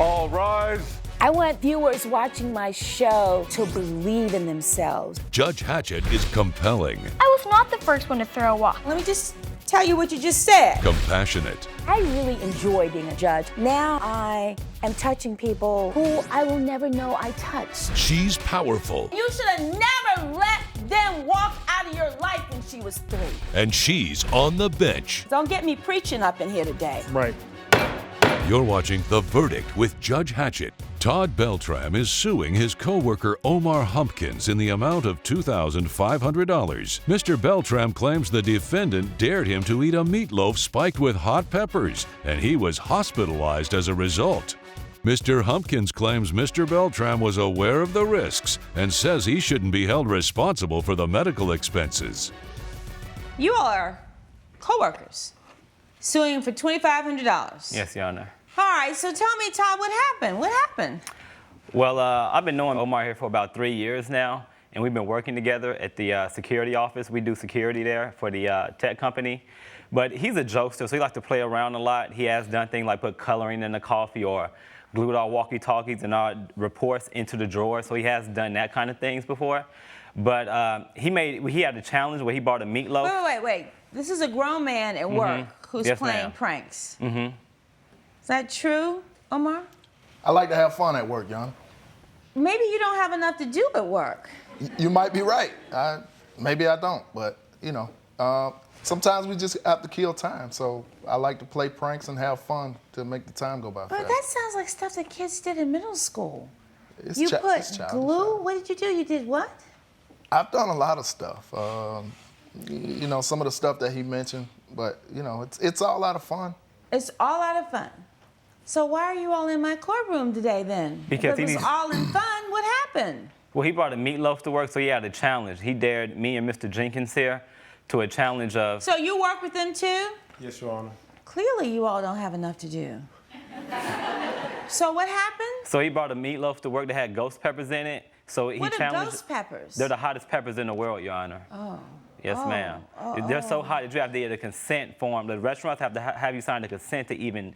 All rise. I want viewers watching my show to believe in themselves. Judge Hatchett is compelling. I was not the first one to throw a walk. Let me just tell you what you just said. Compassionate. I really enjoy being a judge. Now I am touching people who I will never know I touched. She's powerful. You should have never let them walk out of your life when she was 3. And she's on the bench. Don't get me preaching up in here today. Right. You're watching The Verdict with Judge Hatchett. Todd Beltram is suing his co-worker Omar Humpkins in the amount of $2,500. Mr. Beltram claims the defendant dared him to eat a meatloaf spiked with hot peppers, and he was hospitalized as a result. Mr. Humpkins claims Mr. Beltram was aware of the risks and says he shouldn't be held responsible for the medical expenses. You all are co-workers suing for $2,500. Yes, Your Honor. All right, so tell me, Todd, what happened? What happened? Well, I've been knowing Omar here for about 3 years now, and we've been working together at the security office. We do security there for the tech company. But he's a jokester, so he likes to play around a lot. He has done things like put coloring in the coffee or glued our walkie-talkies and our reports into the drawer, so he has done that kind of things before. But he had a challenge where he bought a meatloaf. Wait. This is a grown man at work who's Yes, playing ma'am. pranks. Is that true, Omar? I like to have fun at work, Yana. Maybe you don't have enough to do at work. You might be right. Maybe I don't, but you know, sometimes we just have to kill time. So I like to play pranks and have fun to make the time go by But fast. that sounds like stuff that kids did in middle school. It's You put it's childish, glue? yeah. What did you do? You did what? I've done a lot of stuff. You know, some of the stuff that he mentioned, but you know, it's all out of fun. It's all out of fun. So why are you all in my courtroom today then? Because if it was all in fun, what happened? Well, he brought a meatloaf to work, so he had a challenge. He dared me and Mr. Jenkins here to a challenge of... So you work with them too? Yes, Your Honor. Clearly you all don't have enough to do. So what happened? So he brought a meatloaf to work that had ghost peppers in it. So he What are challenged... ghost peppers? They're the hottest peppers in the world, Your Honor. Oh. Yes, ma'am. They're so hot that you have to get a consent form. The restaurants have to have you sign a consent to even,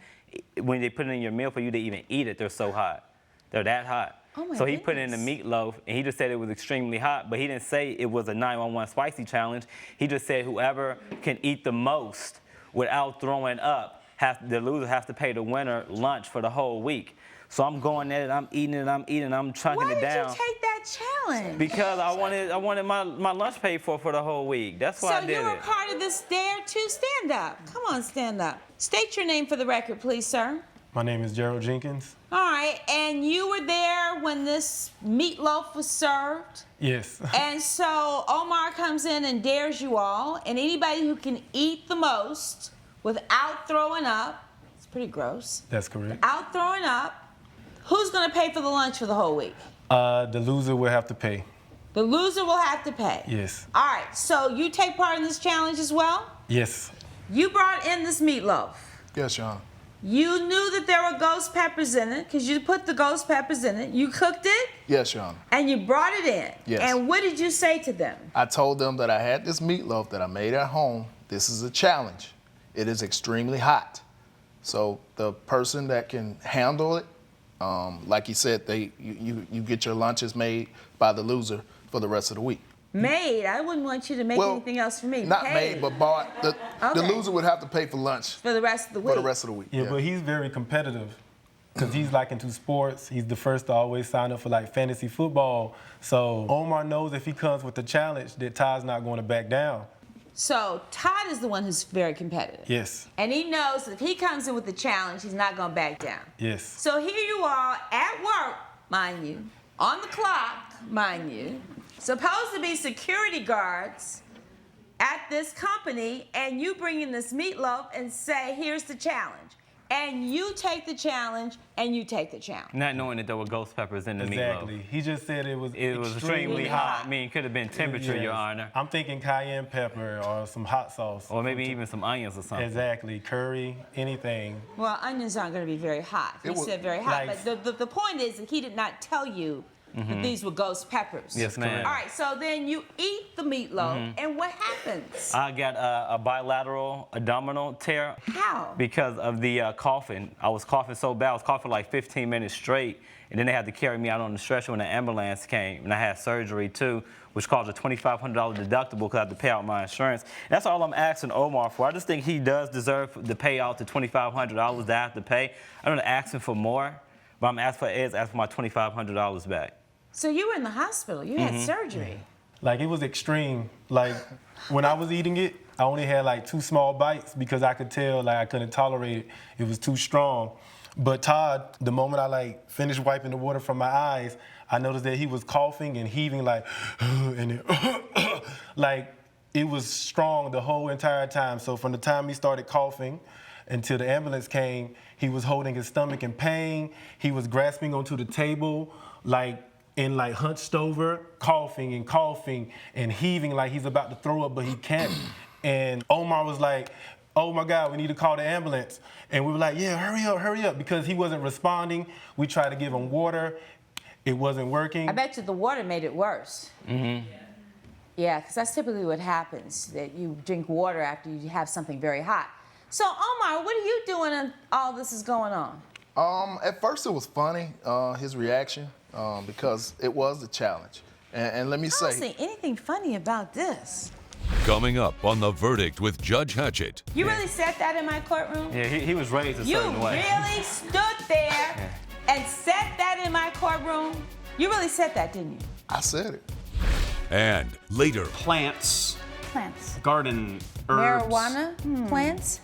when they put it in your meal for you to even eat it, they're so hot. They're that hot. Oh my so he put in the goodness. meatloaf, and he just said it was extremely hot, but he didn't say it was a 911 spicy challenge. He just said whoever can eat the most without throwing up, the loser has to pay the winner lunch for the whole week. So I'm going at it, I'm chunking it down. Why did you take that challenge? Because I wanted my lunch paid for the whole week. That's why I did it. So you were part of this dare too? Stand up. Come on, stand up. State your name for the record, please, sir. My name is Gerald Jenkins. All right, and you were there when this meatloaf was served? Yes. And so Omar comes in and dares you all, and anybody who can eat the most without throwing up, it's pretty gross, That's correct. without throwing up, who's gonna pay for the lunch for the whole week? The loser will have to pay. The loser will have to pay. Yes. All right, so you take part in this challenge as well? Yes. You brought in this meatloaf. Yes, Your Honor. You knew that there were ghost peppers in it because you put the ghost peppers in it. You cooked it Yes, Your Honor. and you brought it in. Yes. And what did you say to them? I told them that I had this meatloaf that I made at home. This is a challenge. It is extremely hot. So the person that can handle it, like you said, you get your lunches made by the loser for the rest of the week. Made. I wouldn't want you to make anything else for me. Not Paid. made, but bought. The Okay. loser would have to pay for lunch For the rest of the week. for the rest of the week. Yeah, but he's very competitive because he's like into sports. He's the first to always sign up for like fantasy football. So Omar knows if he comes with the challenge that Todd's not going to back down. So Todd is the one who's very competitive. Yes. And he knows that if he comes in with the challenge, he's not going to back down. Yes. So here you are at work, mind you, on the clock, mind you, supposed to be security guards at this company, and you bring in this meatloaf and say, here's the challenge. And you take the challenge, and you take the challenge. Not knowing that there were ghost peppers in the Exactly. meatloaf. He just said it was extremely hot. I mean, it could have been temperature, Yes. Your Honor. I'm thinking cayenne pepper or some hot sauce. Or maybe even some onions or something. Exactly. Curry, anything. Well, onions aren't going to be very hot. He It was said very hot. like- But the point is that he did not tell you that these were ghost peppers. Yes, ma'am. All right, so then you eat the meatloaf, and what happens? I got a bilateral abdominal tear. How? Because of the coughing. I was coughing so bad. I was coughing like 15 minutes straight, and then they had to carry me out on the stretcher when the ambulance came, and I had surgery too, which caused a $2,500 deductible because I had to pay out my insurance. And that's all I'm asking Omar for. I just think he does deserve the payout to $2,500 that I have to pay. I'm not asking for more, but I'm asking for my $2,500 back. So you were in the hospital. You had surgery. Like, it was extreme. Like, when I was eating it, I only had like 2 small bites because I could tell like I couldn't tolerate it. It was too strong. But Todd, the moment I like finished wiping the water from my eyes, I noticed that he was coughing and heaving like, and then, like, it was strong the whole entire time. So from the time he started coughing until the ambulance came, he was holding his stomach in pain. He was grasping onto the table, like hunched over, coughing and heaving like he's about to throw up, but he can't. And Omar was like, oh my God, we need to call the ambulance. And we were like, yeah, hurry up, because he wasn't responding. We tried to give him water. It wasn't working. I bet you the water made it worse. Yeah, because that's typically what happens, that you drink water after you have something very hot. So, Omar, what are you doing when all this is going on? At first it was funny, his reaction, because it was a challenge. And let me I say, don't see anything funny about this. Coming up on The Verdict with Judge Hatchett. You really said that in my courtroom? Yeah, he was raised a certain way. You really stood there and said that in my courtroom? You really said that, didn't you? I said it. And later, Plants, Plants. garden herbs. Marijuana plants?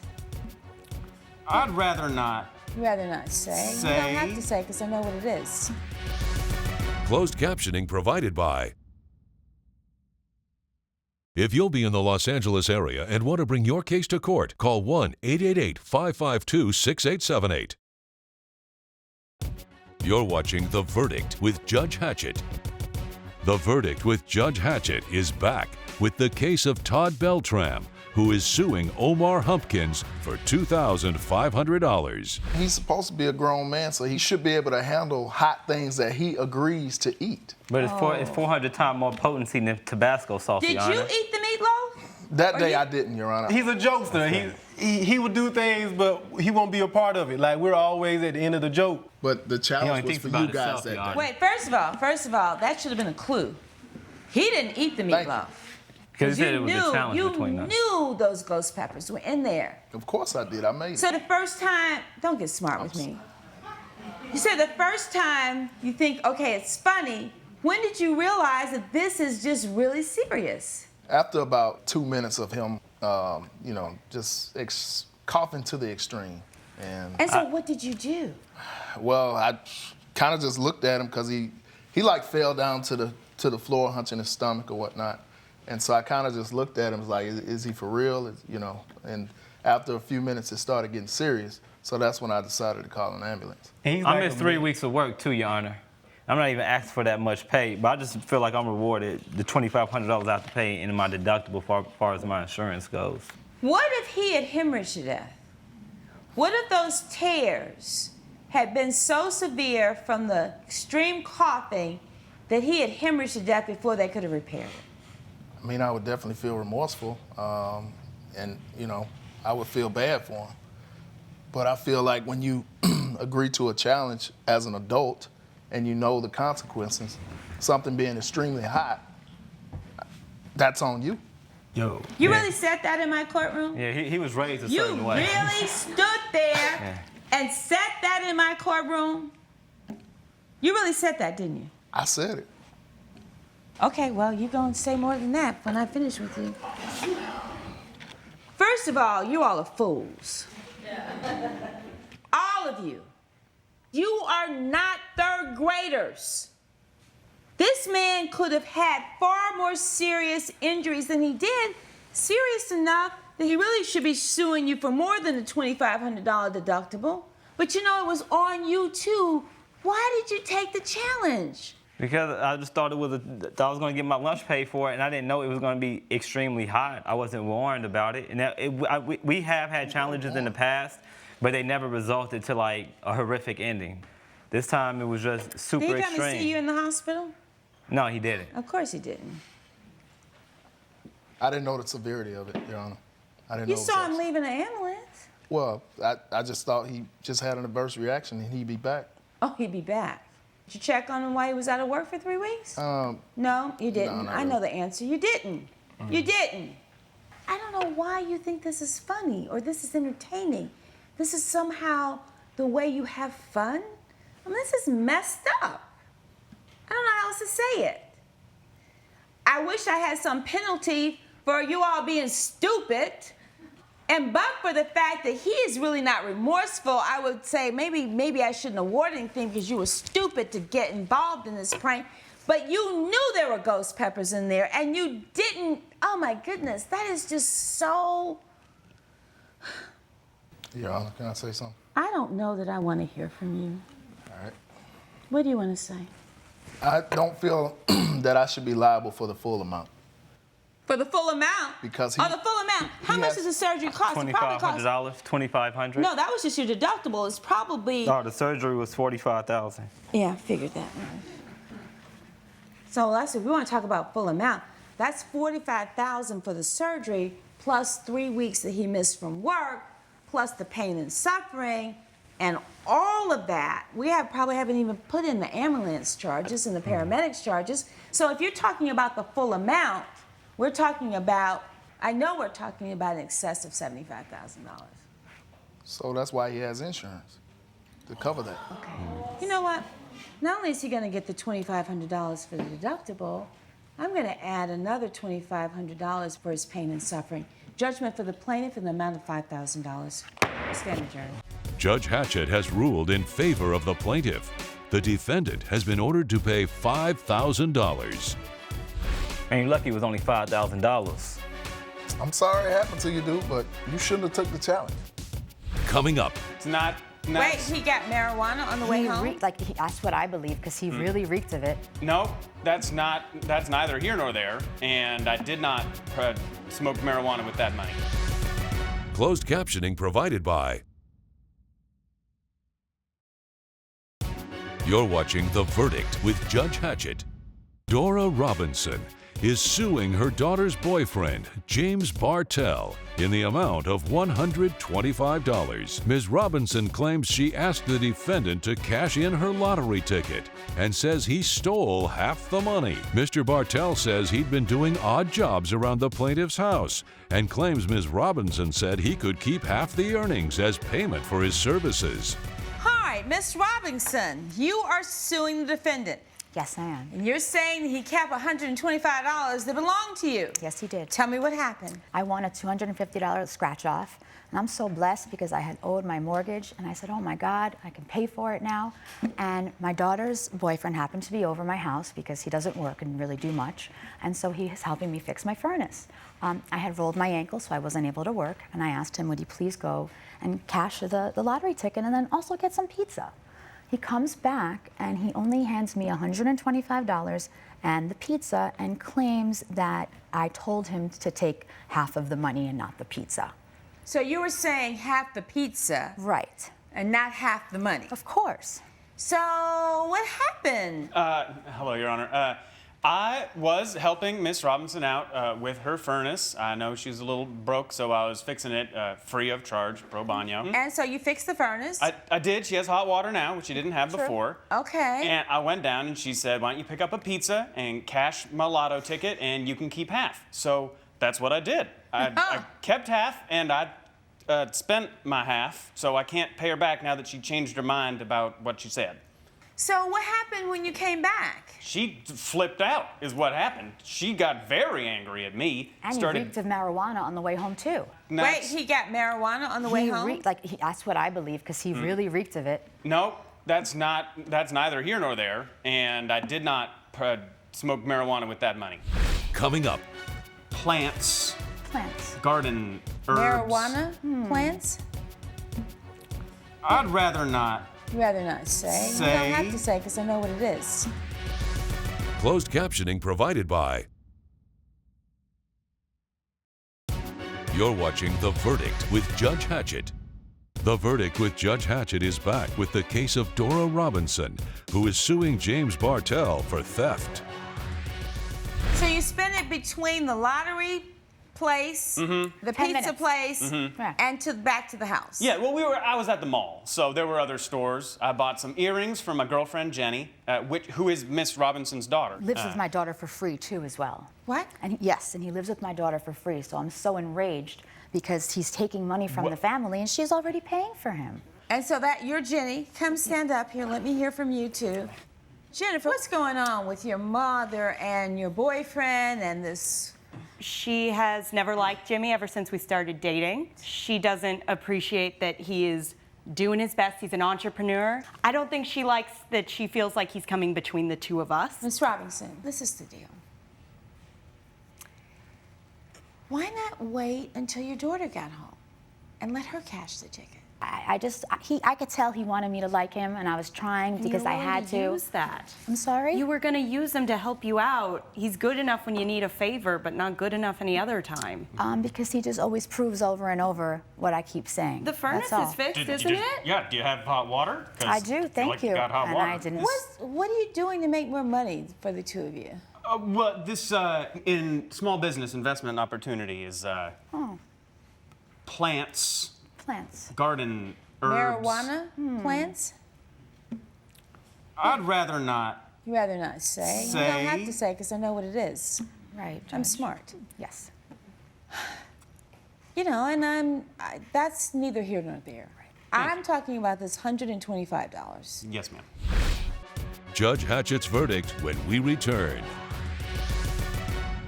I'd rather not. You'd rather not say. You don't have to say because I know what it is. closed captioning provided by. If you'll be in the Los Angeles area and want to bring your case to court, call 1-888-552-6878. You're watching The Verdict with Judge Hatchett. The Verdict with Judge Hatchett is back with the case of Todd Beltram, who is suing Omar Humpkins for $2,500. He's supposed to be a grown man, so he should be able to handle hot things that he agrees to eat. But it's 400 times more potency than Tabasco sauce, Did Your Honor. you eat the meatloaf? That day I didn't, Your Honor. He's a jokester. He would do things, but he won't be a part of it. Like, we're always at the end of the joke. But the challenge was for you guys that day. Wait, first of all, that should have been a clue. He didn't eat the meatloaf. Because he said it was a challenge between us. You knew those ghost peppers were in there. Of course I did. I made it. So the first time, don't get smart with me. You said the first time you think, okay, it's funny. When did you realize that this is just really serious? After about 2 minutes of him, just coughing to the extreme. And so what did you do? Well, I kind of just looked at him because he like fell down to the floor, hunching his stomach or whatnot. And so I kind of just looked at him, was like, is he for real? And after a few minutes, it started getting serious. So that's when I decided to call an ambulance. I missed 3 weeks of work too, Your Honor. I'm not even asking for that much pay, but I just feel like I'm rewarded the $2,500 I have to pay in my deductible as far as my insurance goes. What if he had hemorrhaged to death? What if those tears had been so severe from the extreme coughing that he had hemorrhaged to death before they could have repaired it? I mean, I would definitely feel remorseful, and I would feel bad for him. But I feel like when you agree to a challenge as an adult and you know the consequences, something being extremely hot, that's on you. Yo. You really said that in my courtroom? Yeah, he was raised a You certain way. really stood there and said that in my courtroom? You really said that, didn't you? I said it. Okay, well, you're going to say more than that when I finish with you. First of all, you all are fools. All of you. You are not third graders. This man could have had far more serious injuries than he did, serious enough that he really should be suing you for more than a $2,500 deductible. But it was on you too. Why did you take the challenge? Because I just thought I was going to get my lunch paid for it, and I didn't know it was going to be extremely hot. I wasn't warned about it. And we have had challenges in the past, but they never resulted to like a horrific ending. This time it was just super Did he extreme. come and see you in the hospital? No, he didn't. Of course he didn't. I didn't know the severity of it, Your Honor. I didn't You know. it was saw him that- leave in an ambulance. Well, I just thought he just had an adverse reaction and he'd be back. Oh, he'd be back. Did you check on him while he was out of work for 3 weeks? No, you didn't. not I know really. the answer. You didn't. You didn't. I don't know why you think this is funny or this is entertaining. This is somehow the way you have fun. I mean, this is messed up. I don't know how else to say it. I wish I had some penalty for you all being stupid. And but for the fact that he is really not remorseful, I would say maybe I shouldn't award anything because you were stupid to get involved in this prank. But you knew there were ghost peppers in there and you didn't. Oh my goodness, that is just so. Your Honor, can I say something? I don't know that I want to hear from you. All right. What do you want to say? I don't feel that I should be liable for the full amount. For the full amount? Because the full amount. How much does the surgery cost? It probably cost. $2,500. $2,500. No, that was just your deductible. It's probably. No, the surgery was $45,000. Yeah, I figured that. So that's if we want to talk about full amount. That's $45,000 for the surgery, plus 3 weeks that he missed from work, plus the pain and suffering, and all of that. We probably haven't even put in the ambulance charges and the paramedics charges. So if you're talking about the full amount, we're talking about. I know we're talking about in excess of $75,000. So that's why he has insurance, to cover that. Okay. You know what? Not only is he going to get the $2,500 for the deductible, I'm going to add another $2,500 for his pain and suffering. Judgment for the plaintiff in the amount of $5,000. Stand adjourned. Judge Hatchett has ruled in favor of the plaintiff. The defendant has been ordered to pay $5,000. And you're lucky it was only $5,000. I'm sorry it happened to you, dude, but you shouldn't have took the challenge. Coming up, It's not. Wait, he got marijuana on the way home? That's what I believe, because he really reeked of it. No, that's neither here nor there. And I did not smoke marijuana with that money. closed captioning provided by. You're watching The Verdict with Judge Hatchett. Dora Robinson is suing her daughter's boyfriend, James Bartell, in the amount of $125. Ms. Robinson claims she asked the defendant to cash in her lottery ticket and says he stole half the money. Mr. Bartell says he'd been doing odd jobs around the plaintiff's house and claims Ms. Robinson said he could keep half the earnings as payment for his services. Hi, Miss Robinson, you are suing the defendant. Yes, I am. And you're saying he kept $125 that belonged to you. Yes, he did. Tell me what happened. I won a $250 scratch off, and I'm so blessed because I had owed my mortgage, and I said, oh my God, I can pay for it now. And my daughter's boyfriend happened to be over my house because he doesn't work and really do much, and so he is helping me fix my furnace. I had rolled my ankle, so I wasn't able to work, and I asked him, would he please go and cash the lottery ticket and then also get some pizza? He comes back and he only hands me $125 and the pizza and claims that I told him to take half of the money and not the pizza. So you were saying half the pizza. Right. And not half the money. Of course. So what happened? Hello, Your Honor. I was helping Miss Robinson out with her furnace. I know she was a little broke, so I was fixing it free of charge, pro bono. And so you fixed the furnace? I did. She has hot water now, which she didn't have before. Okay. And I went down and she said, why don't you pick up a pizza and cash my lotto ticket and you can keep half. So that's what I did. I kept half and I spent my half, so I can't pay her back now that she changed her mind about what she said. So what happened when you came back? She flipped out, is what happened. She got very angry at me. And he reeked of marijuana on the way home, too. Wait, he got marijuana on the way home? That's what I believe, because he really reeked of it. No, that's neither here nor there, and I did not smoke marijuana with that money. Coming up, Plants, garden herbs. Marijuana plants? I'd rather not. You'd rather not say? You don't have to say, because I know what it is. closed captioning provided by. You're watching The Verdict with Judge Hatchett. The Verdict with Judge Hatchett is back with the case of Dora Robinson, who is suing James Bartell for theft. So you spend it between the lottery place, the 10 pizza minutes. place, Yeah. and back to the house. Yeah, well, I was at the mall, so there were other stores. I bought some earrings for my girlfriend, Jenny, who is Miss Robinson's daughter. Lives with my daughter for free, too, as well. What? And yes, and he lives with my daughter for free, so I'm so enraged because he's taking money from the family and she's already paying for him. And so you're Jenny. Come stand up here. Let me hear from you too. Jennifer, what's going on with your mother and your boyfriend and this? She has never liked Jimmy ever since we started dating. She doesn't appreciate that he is doing his best. He's an entrepreneur. I don't think she likes that she feels like he's coming between the two of us. Miss Robinson, this is the deal. Why not wait until your daughter got home and let her cash the ticket? I could tell he wanted me to like him, and I was trying because I had to. Use that. I'm sorry? You were going to use him to help you out. He's good enough when you need a favor, but not good enough any other time. Because he just always proves over and over what I keep saying. The furnace That's all. is fixed, isn't it? Yeah, do you have hot water? 'Cause I do, I feel thank like you. got hot And water. I didn't. What are you doing to make more money for the two of you? Well, this in small business investment opportunity is plants, garden herbs. Marijuana plants? I'd rather not. You'd rather not say? You don't have to say because I know what it is. Right, I'm Judge. smart. Yes. You know, and that's neither here nor there. I'm talking about this $125. Yes, ma'am. Judge Hatchett's verdict when we return.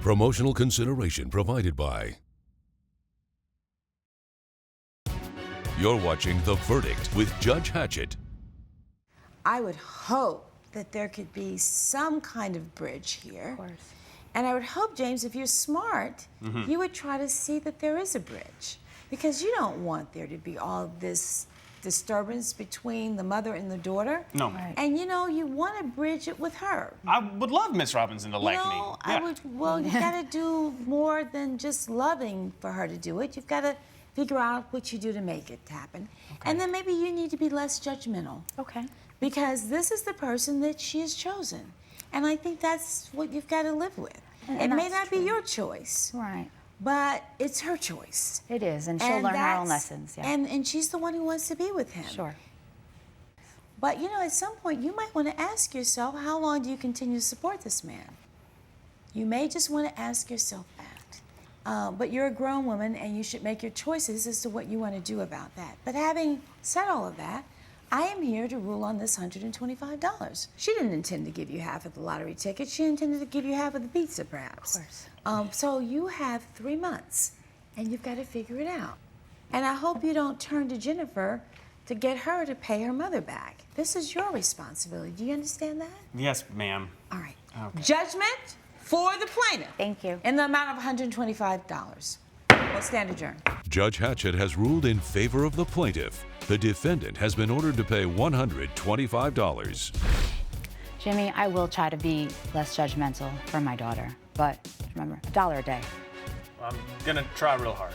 Promotional consideration provided by. You're watching The Verdict with Judge Hatchett. I would hope that there could be some kind of bridge here. Of course. And I would hope, James, if you're smart, you would try to see that there is a bridge. Because you don't want there to be all this disturbance between the mother and the daughter. No. Right. And you know, you want to bridge it with her. I would love Miss Robinson to like me. Yeah. Well, you got to do more than just loving for her to do it. You've got to figure out what you do to make it happen. Okay. And then maybe you need to be less judgmental. Okay. Because this is the person that she has chosen. And I think that's what you've got to live with. And it may that's not true. be your choice. Right. But it's her choice. It is, and she'll learn her own lessons. Yeah. And she's the one who wants to be with him. Sure. But you know, at some point, you might want to ask yourself, how long do you continue to support this man? You may just want to ask yourself that. But you're a grown woman, and you should make your choices as to what you want to do about that. But having said all of that, I am here to rule on this $125. She didn't intend to give you half of the lottery ticket. She intended to give you half of the pizza, perhaps. Of course. So you have 3 months, and you've got to figure it out. And I hope you don't turn to Jennifer to get her to pay her mother back. This is your responsibility. Do you understand that? Yes, ma'am. All right. Okay. Judgment for the plaintiff. Thank you. In the amount of $125. We'll stand adjourned. Judge Hatchett has ruled in favor of the plaintiff. The defendant has been ordered to pay $125. Jimmy, I will try to be less judgmental for my daughter, but remember, $1 a day. I'm gonna try real hard.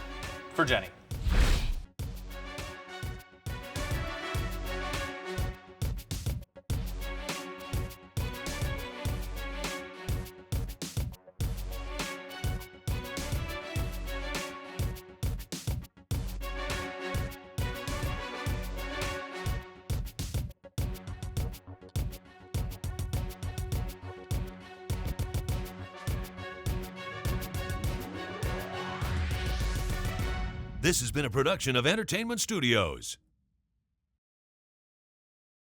For Jenny. This has been a production of Entertainment Studios.